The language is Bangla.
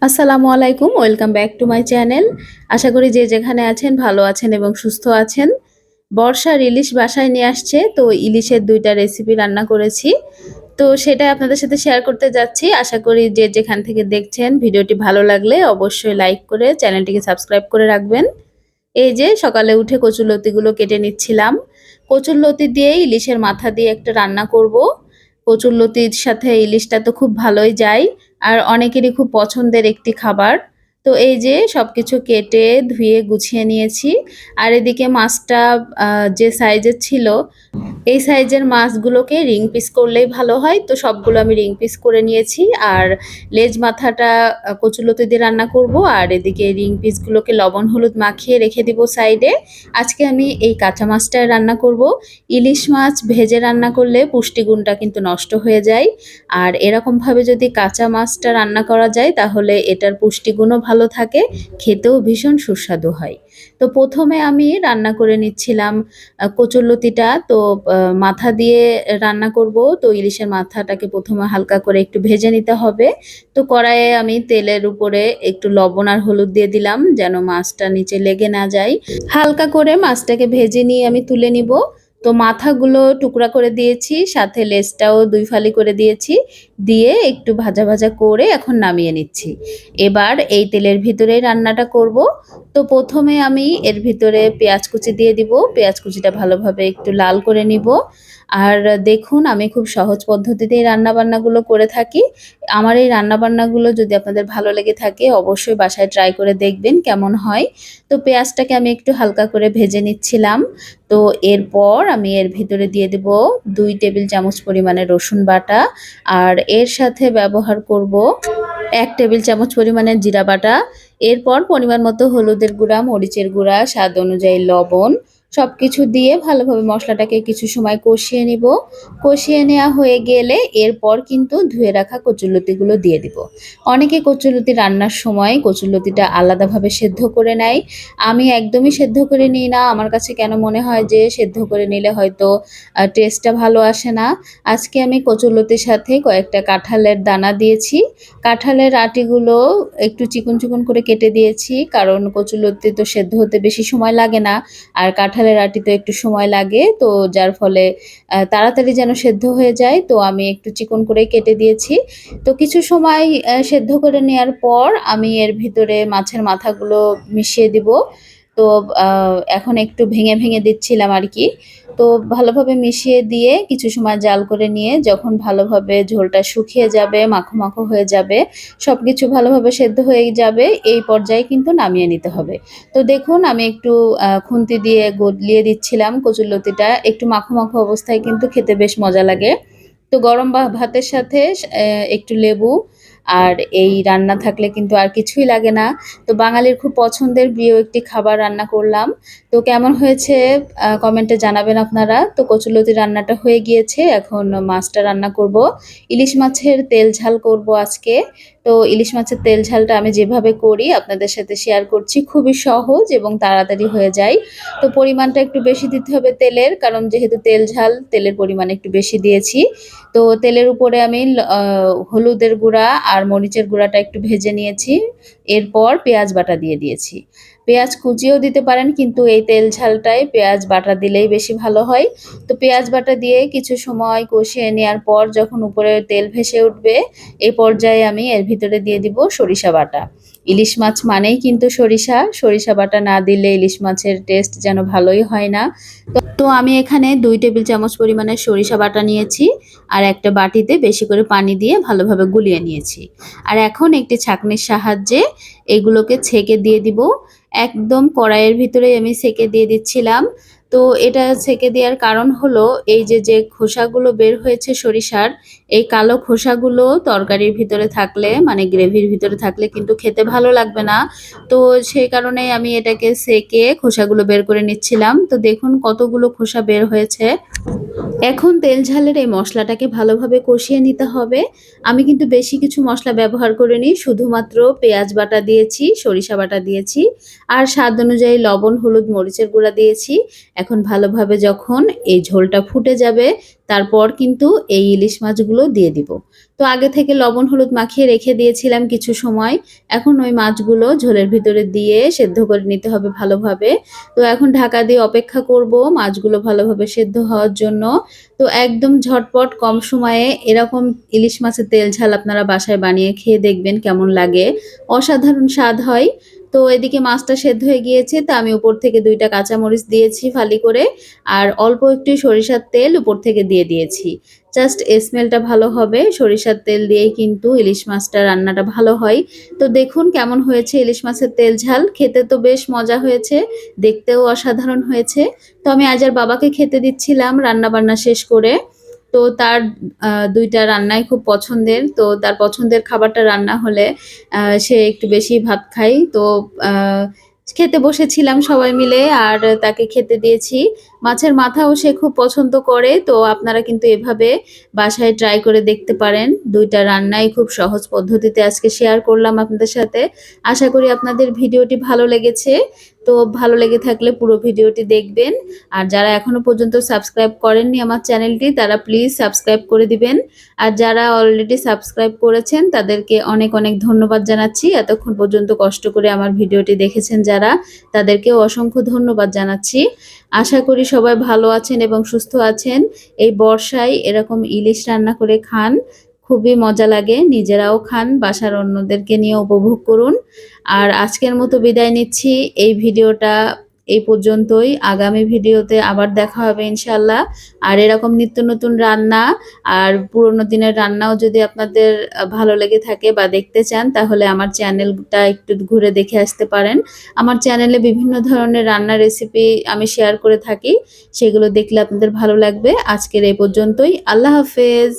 আসসালামু আলাইকুম, welcome back to my channel. আশা করি যে যেখানে আছেন ভালো আছেন এবং সুস্থ আছেন। বর্ষার ইলিশ বাসায় নিয়ে আসছে, তো ইলিশের ২ টা রেসিপি রান্না করেছি। তো সেটাই আপনাদের সাথে শেয়ার করতে যাচ্ছি। আশা করি যে যেখান থেকে দেখছেন ভিডিওটি ভালো লাগলে অবশ্যই লাইক করে চ্যানেলটিকে সাবস্ক্রাইব করে রাখবেন। এই যে সকালে উঠে কচুরলতিগুলো কেটে নিচ্ছিলাম। কচুরলতি দিয়ে ইলিশের মাথা দিয়ে একটা রান্না করব। কচুরলতির সাথে ইলিশটা তো খুব ভালোই যায়। আর অনেকেরই খুব পছন্দের একটি খাবার। তো এই যে সবকিছু কেটে ধুয়ে গুছিয়ে নিয়েছি। আর এদিকে মাছটা যে সাইজের ছিল, এই সাইজের মাছগুলোকে রিং পিস করলেই ভালো হয়। তো সবগুলো আমি রিং পিস করে নিয়েছি। আর লেজ মাথাটা কচুলতি দিয়ে রান্না করব। আর এদিকে রিং পিসগুলোকে লবণ হলুদ মাখিয়ে রেখে দিব সাইডে। আজকে আমি এই কাঁচা মাছটায় রান্না করব। ইলিশ মাছ ভেজে রান্না করলে পুষ্টিগুণটা কিন্তু নষ্ট হয়ে যায়। আর এরকমভাবে যদি কাঁচা মাছটা রান্না করা যায় তাহলে এটার পুষ্টিগুণও ভালো থাকে, খেতেও ভীষণ সুস্বাদু হয়। তো প্রথমে আমি রান্না করে নিচ্ছিলাম কচুরলতিটা। তো মাথা দিয়ে রান্না করব। তো ইলিশের মাথাটাকে প্রথমে হালকা করে একটু ভেজে নিতে হবে। তো কড়াইয়ে আমি তেলের উপরে একটু লবণ আর হলুদ দিয়ে দিলাম যেন মাছটা নিচে লেগে না যায়। হালকা করে মাছটাকে ভেজে নিয়ে আমি তুলে নিব। তো মাথাগুলো টুকরা করে দিয়েছি, সাথে লেজটাও ২ ফালি করে দিয়েছি। দিয়ে একটু ভাজা ভাজা করে এখন নামিয়ে নিচ্ছি। এবার এই তেলের ভিতরেই রান্নাটা করব। তো প্রথমে আমি এর ভিতরে পেঁয়াজ কুচি দিয়ে দিব। পেঁয়াজ কুচিটা ভালোভাবে একটু লাল করে নিব। আর দেখুন আমি খুব সহজ পদ্ধতিতেই রান্নাবান্নাগুলো করে থাকি। আমার এই রান্নাবান্নাগুলো যদি আপনাদের ভালো লেগে থাকে অবশ্যই বাসায় ট্রাই করে দেখবেন কেমন হয়। তো পেঁয়াজটাকে আমি একটু হালকা করে ভেজে নিচ্ছিলাম। তো এরপর আমি এর ভিতরে দিয়ে দেব ২ টেবিল চামচ পরিমাণে রসুন বাটা। আর এর সাথে ব্যবহার করব ১ টেবিল চামচ পরিমাণের জিরা বাটা। এরপর পরিমাণ মতো হলুদের গুঁড়া, মরিচের গুঁড়া, স্বাদ অনুযায়ী লবণ সবকিছু দিয়ে ভালোভাবে মশলাটাকে কিছু সময় কষিয়ে নিব। কষিয়ে নেওয়া হয়ে গেলে এরপর কিন্তু ধুয়ে রাখা কচুরলতিগুলো দিয়ে দিব। অনেকে কচুরলতি রান্নার সময় কচুরলতিটা আলাদাভাবে সেদ্ধ করে নেয়। আমি একদমই সেদ্ধ করে নিই না। আমার কাছে কেন মনে হয় যে সেদ্ধ করে নিলে হয়তো টেস্টটা ভালো আসে না। আজকে আমি কচুরলতির সাথে কয়েকটা কাঁঠালের দানা দিয়েছি। কাঁঠালের আটিগুলো একটু চিকন চিকন করে কেটে দিয়েছি, কারণ কচুলতি তো সেদ্ধ হতে বেশি সময় লাগে না। আর কাঁঠালের আটি তো একটু সময় লাগে, তো যার ফলে তাড়াতাড়ি যেন সেদ্ধ হয়ে যায়। তো আমি একটু চিকন করে কেটে দিয়েছি। তো কিছু সময় সেদ্ধ করে নেওয়ার পর আমি এর ভিতরে মাছের মাথাগুলো মিশিয়ে দিব। তো এখন একটু ভেঙে ভেঙে দিচ্ছিলাম আর কি। তো ভালোভাবে মিশিয়ে দিয়ে কিছু সময় জাল করে নিয়ে যখন ভালোভাবে ঝোলটা শুকিয়ে যাবে, মাখো মাখো হয়ে যাবে, সবকিছু ভালোভাবে সেদ্ধ হয়ে যাবে, এই পর্যায়ে কিন্তু নামিয়ে নিতে হবে। তো দেখুন আমি একটু খুন্তি দিয়ে গলিয়ে দিচ্ছিলাম কচুরলতিটা। একটু মাখো মাখো অবস্থায় কিন্তু খেতে বেশ মজা লাগে। তো গরম ভাতের সাথে একটু লেবু আর এই রান্না থাকলে কিন্তু আর কিছুই লাগে না। তো বাঙালির খুব পছন্দের প্রিয় একটি খাবার রান্না করলাম। তো কেমন হয়েছে কমেন্টে জানাবেন আপনারা। তো কচুরলতি রান্নাটা হয়ে গিয়েছে, এখন মাছটা রান্না করব। ইলিশ মাছের তেল ঝাল করব আজকে। তো ইলিশ মাছের তেল ঝালটা আমি যেভাবে করি আপনাদের সাথে শেয়ার করছি। খুবই সহজ এবং তাড়াতাড়ি হয়ে যায়। তো পরিমাণটা একটু বেশি দিতে হবে তেলের, কারণ যেহেতু তেল ঝাল তেলের পরিমাণ একটু বেশি দিয়েছি। তো তেলের উপরে আমি হলুদের গুঁড়া আর মরিচের গুঁড়াটা একটু ভেজে নিয়েছি। এরপর পেঁয়াজ বাটা দিয়ে দিয়েছি। পেঁয়াজ কুচিও দিতে পারেন, কিন্তু এই তেল ঝালটায় পেঁয়াজ বাটা দিলেই বেশি ভালো হয়। তো পেঁয়াজ বাটা দিয়ে কিছু সময় কষিয়ে নেওয়ার পর যখন উপরে তেল ভেসে উঠবে, এই পর্যায়ে আমি এর ভিতরে দিয়ে দিব সরিষা বাটা। ইলিশ মাছ মানেই কিন্তু সরিষা, সরিষা বাটা না দিলে ইলিশ মাছের টেস্ট যেন ভালোই হয় না। তো আমি এখানে ২ টেবিল চামচ পরিমাণের সরিষা বাটা নিয়েছি। আর একটা বাটিতে বেশি করে পানি দিয়ে ভালোভাবে গুলিয়ে নিয়েছি। আর এখন একটি ছাঁকনির সাহায্যে এগুলোকে ছেঁকে দিয়ে দিব। একদম কড়াইয়ের ভিতরেই আমি ছেঁকে দিয়ে দিচ্ছিলাম। তো এটা ছেঁকে দেওয়ার কারণ হলো এই যে খোসাগুলো বের হয়েছে সরিষার, এই কালো খোসাগুলো তরকারির ভিতরে থাকলে মানে গ্রেভির ভিতরে থাকলে কিন্তু খেতে ভালো লাগবে না। তো সেই কারণেই আমি এটাকে ছেঁকে খোসাগুলো বের করে নিচ্ছিলাম। তো দেখুন কতগুলো খোসা বের হয়েছে। এখন তেল ঝালের এই মশলাটাকে ভালোভাবে কষিয়ে নিতে হবে। আমি কিন্তু বেশি কিছু মশলা ব্যবহার করিনি, শুধুমাত্র পেঁয়াজ বাটা দিয়েছি, সরিষা বাটা দিয়েছি আর স্বাদ অনুযায়ী লবণ, হলুদ, মরিচের গুঁড়া দিয়েছি। এখন ভালোভাবে যখন এই ঝোলটা ফুটে যাবে তারপর কিন্তু এই ইলিশ মাছগুলো দিয়ে দিব। তো আগে থেকে লবণ হলুদ মাখিয়ে রেখে দিয়েছিলাম কিছু সময়। এখন ওই মাছগুলো ঝোলের ভিতরে দিয়ে সেদ্ধ করে নিতে হবে ভালোভাবে। তো এখন ঢাকা দিয়ে অপেক্ষা করব মাছগুলো ভালোভাবে সেদ্ধ হওয়ার জন্য। তো একদম ঝটপট কম সময়ে এরকম ইলিশ মাছের তেল ঝাল আপনারা বাসায় বানিয়ে খেয়ে দেখবেন কেমন লাগে। অসাধারণ স্বাদ হয়। তো এদিকে মাছটা সেদ্ধ হয়ে গিয়েছে, তো আমি উপর থেকে ২ টা কাঁচামরিচ দিয়েছি ফালি করে আর অল্প একটু সরিষার তেল উপর থেকে দিয়ে দিয়েছি। জাস্ট স্মেলটা ভালো হবে। সরিষার তেল দিয়েই কিন্তু ইলিশ মাছটা রান্নাটা ভালো হয়। তো দেখুন কেমন হয়েছে ইলিশ মাছের তেল ঝাল। খেতে তো বেশ মজা হয়েছে, দেখতেও অসাধারণ হয়েছে। তো আমি আজ আর বাবাকে খেতে দিচ্ছিলাম রান্না-বান্না শেষ করে। তো তার ২ টা রান্নাই খুব পছন্দের। তো তার পছন্দের খাবারটা রান্না হলে সে একটু বেশি ভাত খায়। তো আ খেতে বসেছিলাম সবাই মিলে আর তাকে খেতে দিয়েছি। মাছের মাথাও সে খুব পছন্দ করে। তো আপনারা কিন্তু এভাবে বাসায় ট্রাই করে দেখতে পারেন। ২ টা রান্নাই খুব সহজ পদ্ধতিতে আজকে শেয়ার করলাম আপনাদের সাথে। আশা করি আপনাদের ভিডিওটি ভালো লেগেছে। তো ভালো লেগে থাকলে পুরো ভিডিওটি দেখবেন। আর যারা এখনো পর্যন্ত সাবস্ক্রাইব করেননি আমার চ্যানেলটি তারা প্লিজ সাবস্ক্রাইব করে দিবেন। আর যারা অলরেডি সাবস্ক্রাইব করেছেন তাদেরকে অনেক, অনেক ধন্যবাদ জানাচ্ছি। এতক্ষণ পর্যন্ত কষ্ট করে আমার ভিডিওটি দেখেছেন যারা, তাদেরকেও অসংখ্য ধন্যবাদ জানাচ্ছি। আশা করি সবাই ভালো আছেন এবং সুস্থ আছেন। এই বর্ষায় এরকম ইলিশ রান্না করে খান। খুবই মজা লাগে। নিজেরাও খান, বাসার অন্যদেরকে নিয়ে উপভোগ করুন। আর আজকের মতো বিদায় নিচ্ছি। এই ভিডিওটা এই পর্যন্তই। আগামী ভিডিওতে আবার দেখা হবে ইনশাআল্লাহ। আর এরকম নিত্য নতুন রান্না আর পুরোনো দিনের রান্নাও যদি আপনাদের ভালো লেগে থাকে বা দেখতে চান তাহলে আমার চ্যানেলটা একটু ঘুরে দেখে আসতে পারেন। আমার চ্যানেলে বিভিন্ন ধরনের রান্নার রেসিপি আমি শেয়ার করে থাকি। সেগুলো দেখলে আপনাদের ভালো লাগবে। আজকের এই পর্যন্তই। আল্লাহ হাফেজ।